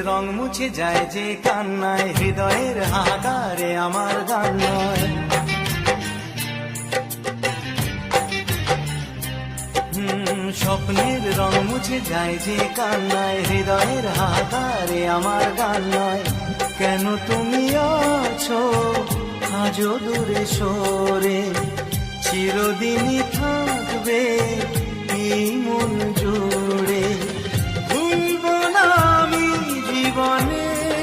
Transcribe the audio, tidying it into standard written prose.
রং মুছে যায় যে কান্নায়, হৃদয়ের হাহাকারে আমার গান নয়। স্বপ্নের রং মুছে যায় যে কান্নায়, হৃদয়ের হাহাকারে আমার গান নয়। কেন তুমি আছো আজও দূরে সরে, চিরদিনই থাকবে এই মন জুড়ে।